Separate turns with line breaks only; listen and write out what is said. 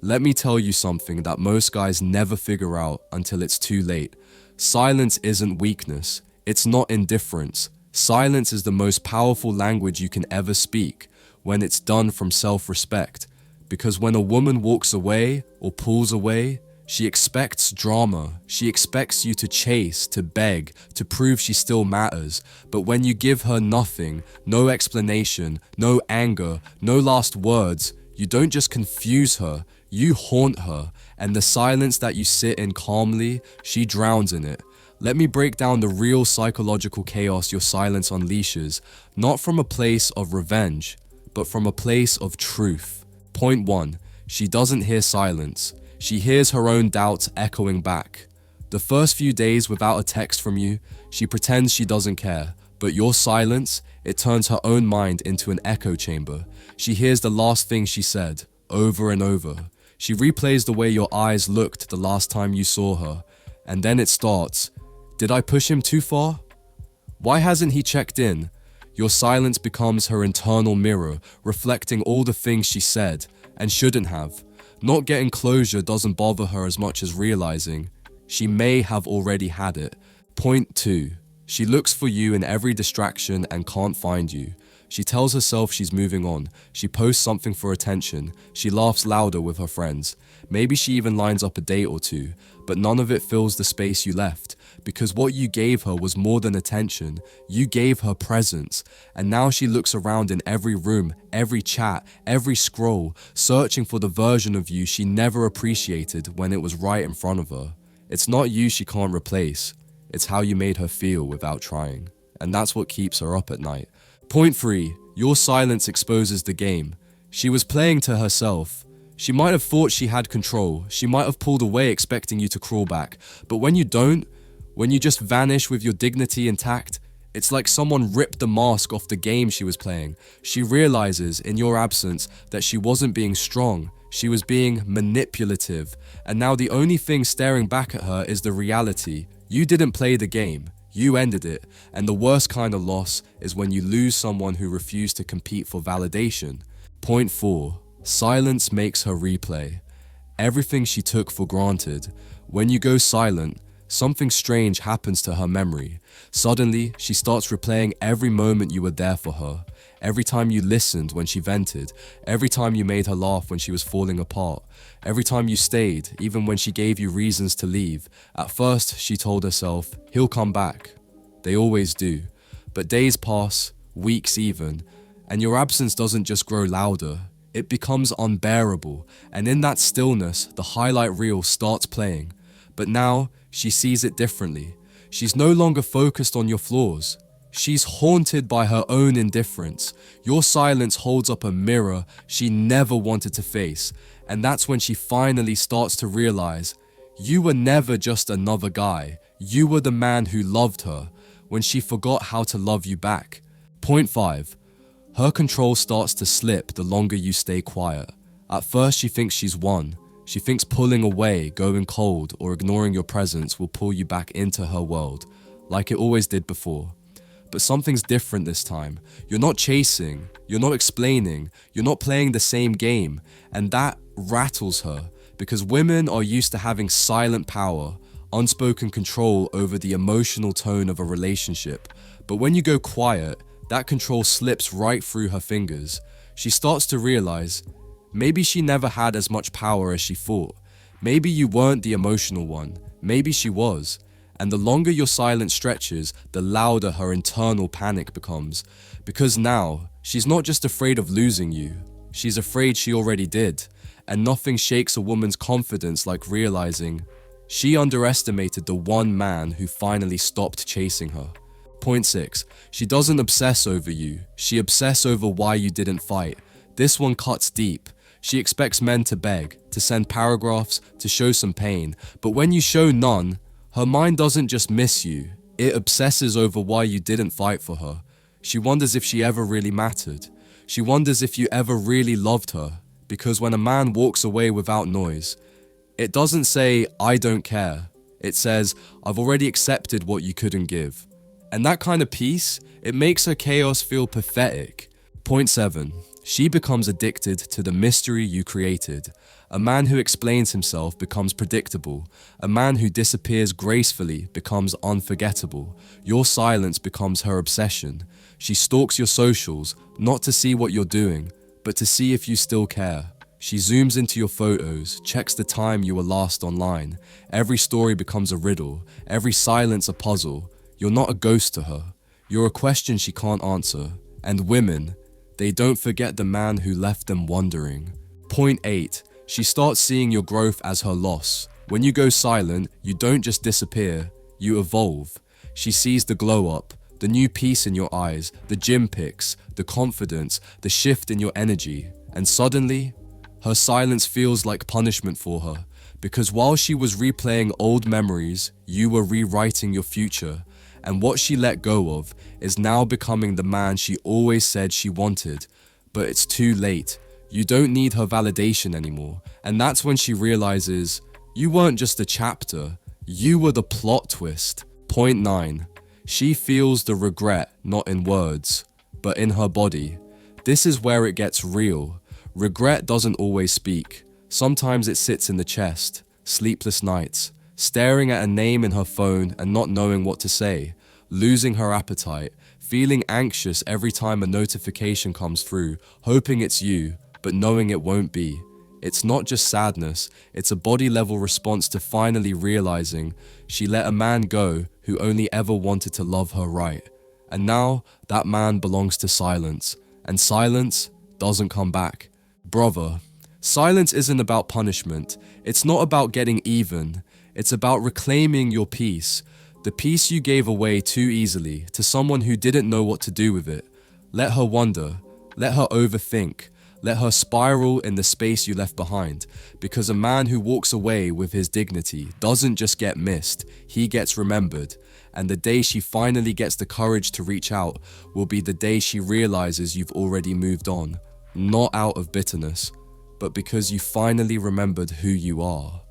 Let me tell you something that most guys never figure out until it's too late. Silence isn't weakness. It's not indifference. Silence is the most powerful language you can ever speak when it's done from self-respect. Because when a woman walks away or pulls away, she expects drama. She expects you to chase, to beg, to prove she still matters. But when you give her nothing, no explanation, no anger, no last words, you don't just confuse her, you haunt her. And the silence that you sit in calmly, she drowns in it. Let me break down the real psychological chaos your silence unleashes, not from a place of revenge, but from a place of truth. Point 1. She doesn't hear silence. She hears her own doubts echoing back. The first few days without a text from you, she pretends she doesn't care. But your silence, it turns her own mind into an echo chamber. She hears the last thing she said, over and over. She replays the way your eyes looked the last time you saw her. And then it starts. Did I push him too far? Why hasn't he checked in? Your silence becomes her internal mirror, reflecting all the things she said and shouldn't have. Not getting closure doesn't bother her as much as realizing she may have already had it. Point 2. She looks for you in every distraction and can't find you. She tells herself she's moving on. She posts something for attention. She laughs louder with her friends. Maybe she even lines up a date or two, but none of it fills the space you left. Because what you gave her was more than attention. You gave her presence. And now she looks around in every room, every chat, every scroll, searching for the version of you she never appreciated when it was right in front of her. It's not you she can't replace. It's how you made her feel without trying. And that's what keeps her up at night. Point 3. Your silence exposes the game. She was playing to herself. She might have thought she had control. She might have pulled away expecting you to crawl back. But when you don't, when you just vanish with your dignity intact, it's like someone ripped the mask off the game she was playing. She realizes in your absence that she wasn't being strong. She was being manipulative. And now the only thing staring back at her is the reality. You didn't play the game. You ended it. And the worst kind of loss is when you lose someone who refused to compete for validation. Point 4. Silence makes her replay everything she took for granted. When you go silent, something strange happens to her memory. Suddenly, she starts replaying every moment you were there for her. Every time you listened when she vented. Every time you made her laugh when she was falling apart. Every time you stayed, even when she gave you reasons to leave. At first, she told herself, he'll come back. They always do. But days pass, weeks even, and your absence doesn't just grow louder. It becomes unbearable, and in that stillness, the highlight reel starts playing. But now, she sees it differently. She's no longer focused on your flaws. She's haunted by her own indifference. Your silence holds up a mirror she never wanted to face. And that's when she finally starts to realize, you were never just another guy. You were the man who loved her, when she forgot how to love you back. Point 5. Her control starts to slip the longer you stay quiet. At first she thinks she's won. She thinks pulling away, going cold, or ignoring your presence will pull you back into her world, like it always did before. But something's different this time. You're not chasing, you're not explaining, you're not playing the same game, and that rattles her, because women are used to having silent power, unspoken control over the emotional tone of a relationship. But when you go quiet, that control slips right through her fingers. She starts to realize, maybe she never had as much power as she thought. Maybe you weren't the emotional one. Maybe she was. And the longer your silence stretches, the louder her internal panic becomes. Because now, she's not just afraid of losing you. She's afraid she already did. And nothing shakes a woman's confidence like realizing she underestimated the one man who finally stopped chasing her. Point 6. She doesn't obsess over you. She obsesses over why you didn't fight. This one cuts deep. She expects men to beg, to send paragraphs, to show some pain. But when you show none, her mind doesn't just miss you. It obsesses over why you didn't fight for her. She wonders if she ever really mattered. She wonders if you ever really loved her. Because when a man walks away without noise, it doesn't say, I don't care. It says, I've already accepted what you couldn't give. And that kind of peace, it makes her chaos feel pathetic. Point 7. She becomes addicted to the mystery you created. A man who explains himself becomes predictable. A man who disappears gracefully becomes unforgettable. Your silence becomes her obsession. She stalks your socials, not to see what you're doing, but to see if you still care. She zooms into your photos, checks the time you were last online. Every story becomes a riddle, every silence a puzzle. You're not a ghost to her. You're a question she can't answer. And women, they don't forget the man who left them wondering. Point 8. She starts seeing your growth as her loss. When you go silent, you don't just disappear, you evolve. She sees the glow up, the new peace in your eyes, the gym pics, the confidence, the shift in your energy. And suddenly, her silence feels like punishment for her, because while she was replaying old memories, you were rewriting your future, and what she let go of is now becoming the man she always said she wanted. But it's too late. You don't need her validation anymore, and that's when she realizes you weren't just a chapter, you were the plot twist. Point 9. She feels the regret not in words, but in her body. This is where it gets real. Regret doesn't always speak. Sometimes it sits in the chest, sleepless nights, staring at a name in her phone and not knowing what to say, losing her appetite, feeling anxious every time a notification comes through, hoping it's you, but knowing it won't be. It's not just sadness, it's a body-level response to finally realizing she let a man go who only ever wanted to love her right. And now, that man belongs to silence, and silence doesn't come back. Brother, silence isn't about punishment. It's not about getting even. It's about reclaiming your peace. The peace you gave away too easily to someone who didn't know what to do with it. Let her wonder. Let her overthink. Let her spiral in the space you left behind. Because a man who walks away with his dignity doesn't just get missed, he gets remembered. And the day she finally gets the courage to reach out will be the day she realizes you've already moved on. Not out of bitterness, but because you finally remembered who you are.